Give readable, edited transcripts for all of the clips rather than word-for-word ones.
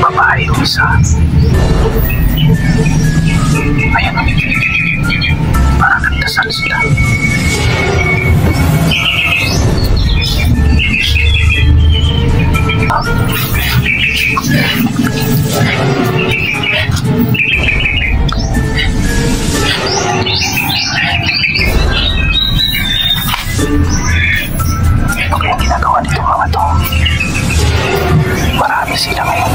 Babae yung isa. Ayan o. Parang nagdasal sila. Okay, ang ginagawa nito mga to. Marami sila ngayon.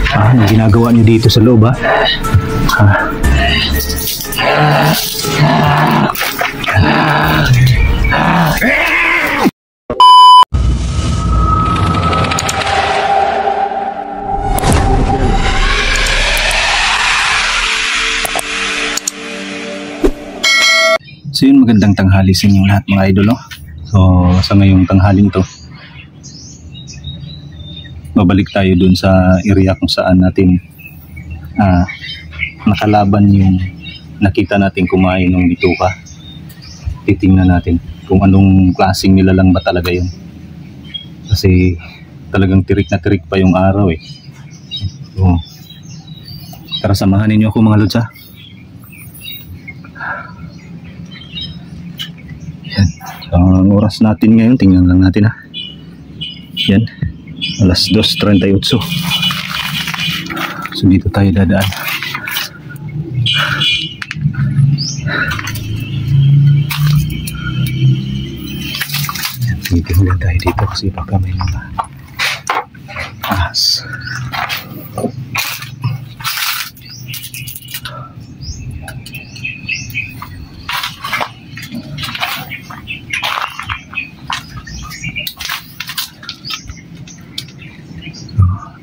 Ang ginagawa niyo dito sa loob, ha? So yun, magandang tanghali sa inyong lahat mga idol, no? So sa ngayong tanghaling to, babalik tayo dun sa area kung saan natin nakalaban yung nakita natin kumain ng bituka. Titingnan natin kung anong klaseng nilalang ba talaga yun, kasi talagang tirik na tirik pa yung araw eh. So tara, samahan ninyo ako mga lods, ha? Yan. So, ang oras natin ngayon, tingnan lang natin, ha? Yan, alas 2:38. So dito tayo dadaan. Tingnan tayo dito kasi baka may mga ahas.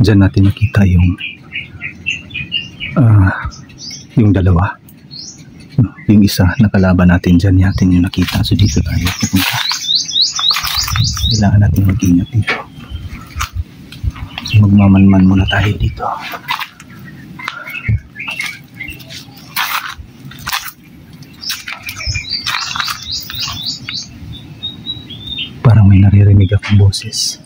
Diyan natin nakita yung dalawa. Yung isa nakalaban natin dyan, natin yung nakita. So dito tayo pupunta. Kailangan natin mag-ingat dito. So magmamanman muna tayo dito. Parang may naririnig akong boses.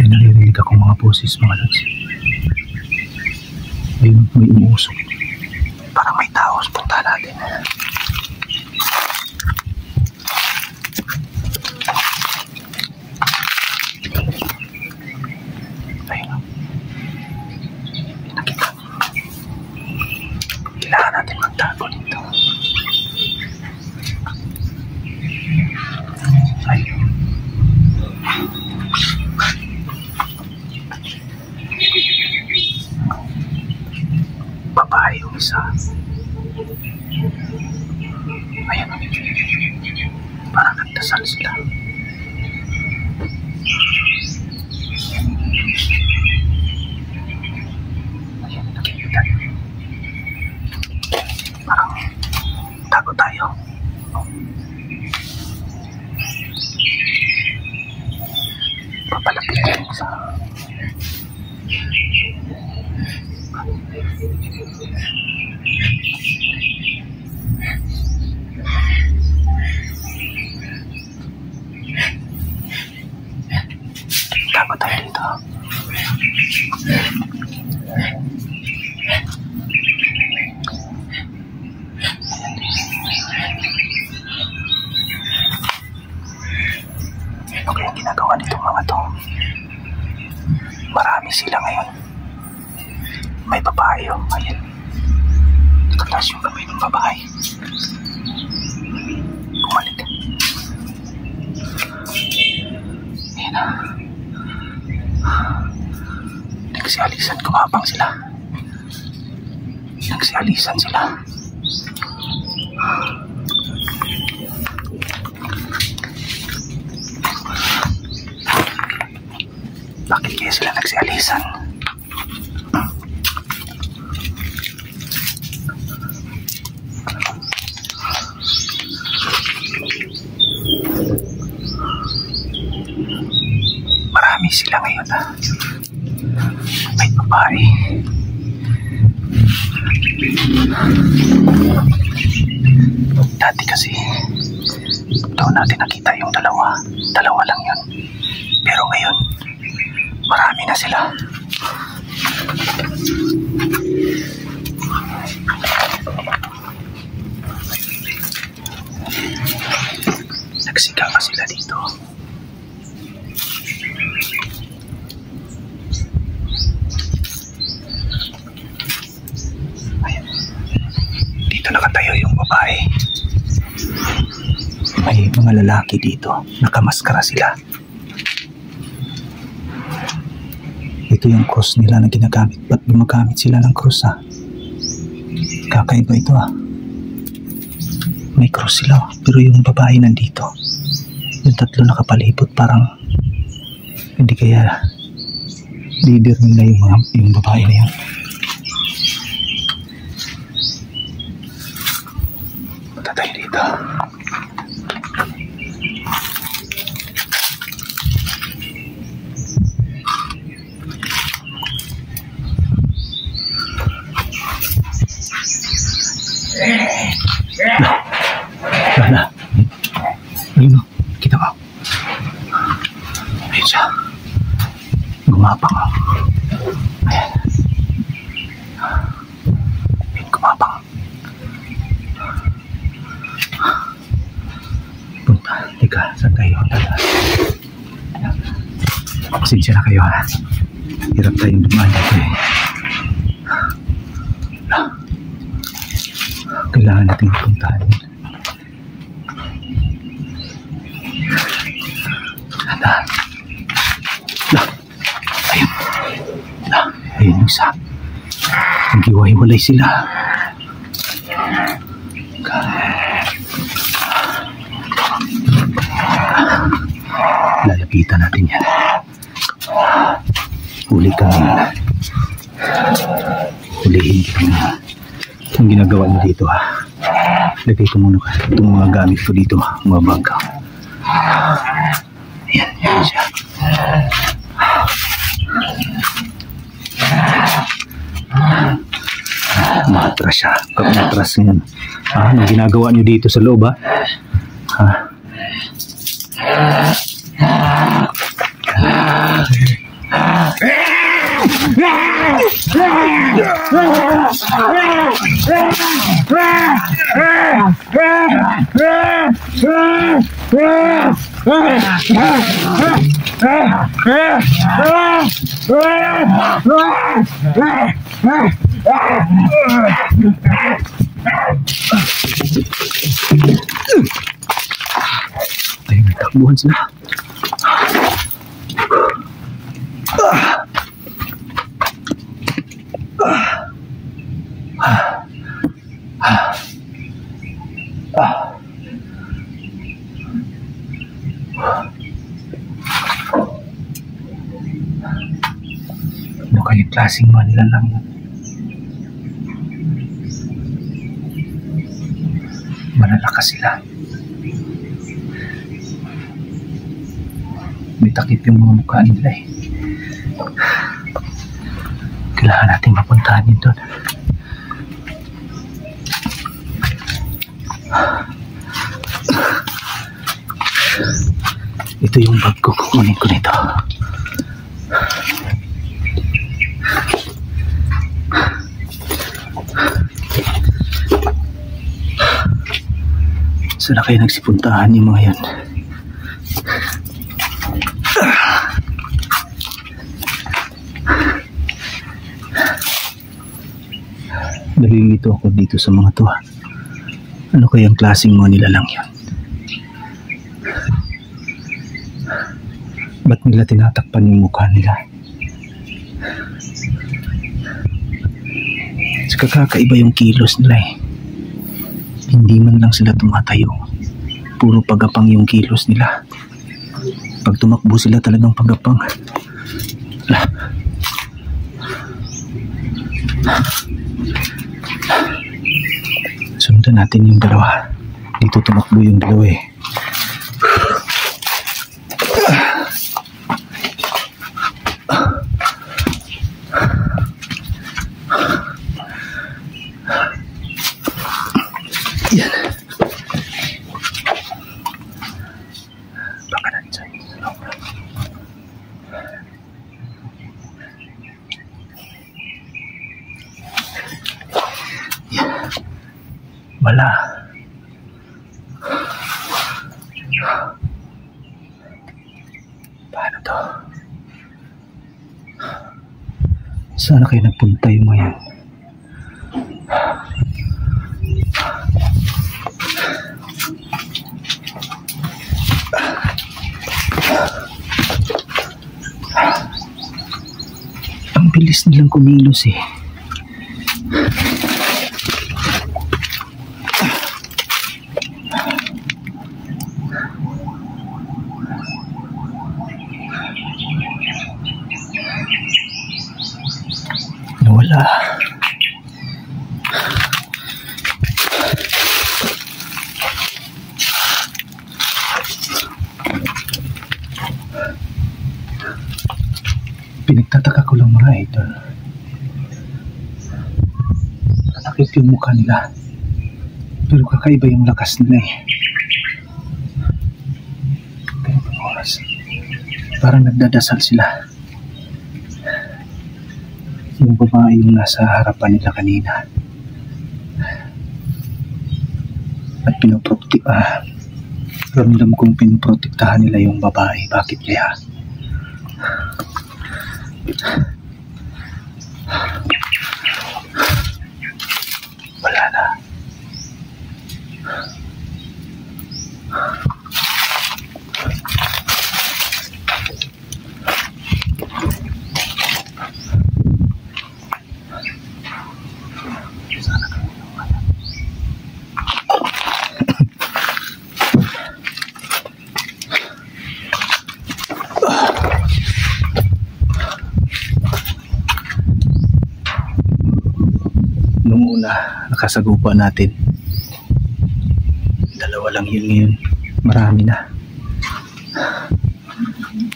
Naririnig akong mga boses mga lods. Ayun, may umuusok. Parang may tao. Punta natin. Ayun, nakita. Kailangan natin magtago dito. Ayun. Babae yung isa. Ayan o. Parang nagdasal sila. Ayan, nakikita. Parang tago tayo. Papalapit yung isa. Tago tayo dito. Okay, ang ginagawa nitong mga to, marami sila ngayon. May babae o. Ayan, nakataas yung kamay ng babae. Bumalik. Ayan na. Nagsialisan, kumabang sila. Nagsialisan sila. Bakit kaya sila nagsialisan? Marami sila ngayon, ha? May babae. Dati kasi, doon natin nakita yung dalawa. Dalawa lang yun. Pero ngayon, marami na sila. Nagsiga pa sila dito. Ayan. Dito nakatayo yung babae. May mga lalaki dito. Nakamaskara sila. Ito yung cross nila na ginagamit. Ba't gumagamit sila ng cross ha? Kakaiba ito ha. May cross sila pero yung babae nandito. Yung tatlo nakapalibot parang hindi kaya leader nila yung babae na yun. Punta tayo dito. Wala. Ayun o. Kita mo. Ayun siya. Gumapang o. Ayan. Ayun, gumapang. Punta. Teka, saan kayo? Pasensya na kayo ha. Hirap tayong dumaan dito eh. Kailangan natin puntahan yun. Ayun. Ayun yung isa. Nag-iwalay sila. Lalapitan natin yan. Huli kami. Hulihin kita na. Ang ginagawa niyo dito ha. Lagay ko muna itong mga gamit ko dito. Mga bangka. Ayan, yan siya. Matras siya. Matras ngayon. Anong ginagawa niyo dito sa loob ha? Ayun, nagtakbuhan sila. Ano kayong klaseng Manila lang yun? Malalakas sila. May takip yung mga mukha nila eh. Kailangan natin mapuntahan yun doon. Ito yung bag ko. Kukunin ko nito. Saan na kayo nagsipuntahan yung mga yan? Nalilito ako dito sa mga to. Ano kayang klaseng mga nilalang yun? Ba't nila tinatakpan yung mukha nila? Saka kakaiba yung kilos nila eh. Hindi man lang sila tumatayo. Puro pagapang yung kilos nila. Pag tumakbo sila talagang pagapang. Sundan natin yung dalawa. Dito tumakbo yung dalawa eh. Wala. Paano to? Saan kayo nagpunta yung mga yan? Ang bilis nilang kumilos eh. Nawala. Pinagtataka ko lang mga idol. Nakit yung mukha nila. Pero kakaiba yung lakas nila eh. Ganitong oras. Parang nagdadasal sila. Yung babae yung nasa harapan nila kanina. At ramdam kong pinoprotektahan nila yung babae. Bakit kaya? Wala na. Nung una, nakasagupa natin. Dalawa lang yun ngayon. Marami na.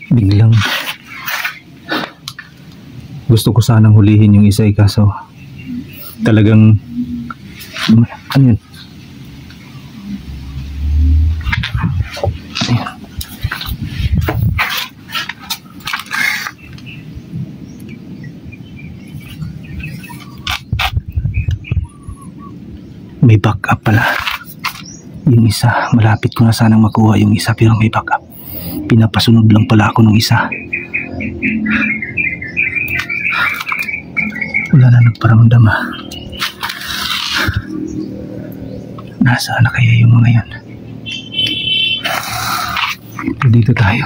Biglang gusto ko sanang hulihin yung isa kaso talagang ano yun? Ayan. May backup pala. Yung isa, malapit ko na sanang makuha yung isa pero may backup. Pinapasunod lang pala ako ng isa. Wala na nagparamdam ah. Nasaan na kaya yung mga yan? Dito tayo.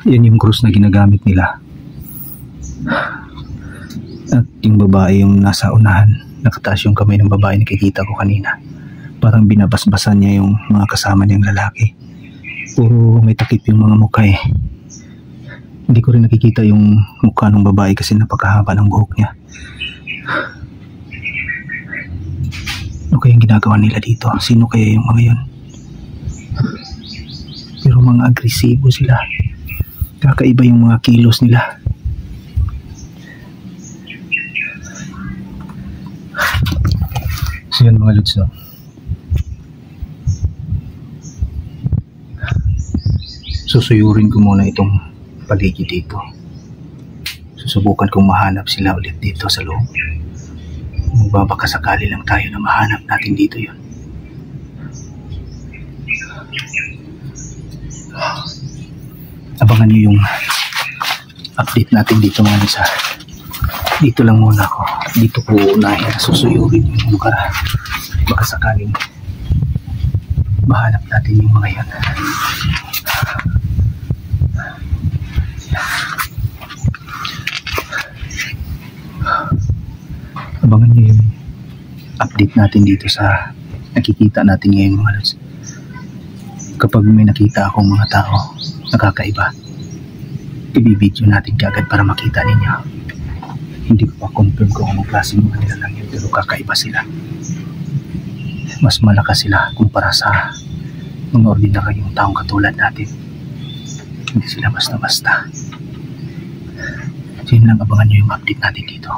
Yan yung cross na ginagamit nila. At yung babae yung nasa unahan, nakataas yung kamay ng babae, nakikita ko kanina. Parang binabasbasan niya yung mga kasama niyang lalaki. Puro may takip yung mga mukha eh. Hindi ko rin nakikita yung mukha ng babae kasi napakahaba ng buhok niya. Ano kayang ginagawa nila dito? Sino kaya yung mga yun? Pero mga agresibo sila. Kakaiba yung mga kilos nila. So yun mga lods, no? Susuyurin ko muna itong paligid dito. Susubukan kong mahanap sila ulit dito sa loob. Magbabaka sakali lang tayo na mahanap natin dito yun. Abangan nyo yung update natin dito mga isa. Dito lang muna ako. Dito ko unahin na susuyurin yung lugar. Baka sakaling mahanap natin yung mga yan. Abangan nyo yung update natin dito sa nakikita natin ngayon mga lods. Kapag may nakita akong mga tao nakakaiba, i-video natin kagad para makita ninyo. Hindi ko pa confirm kung anong klase mga nilalang yun, pero kakaiba sila. Mas malakas sila kumpara sa mga ordinaryong taong katulad natin. Hindi sila basta-basta. So yun lang, abangan nyo yung update natin dito.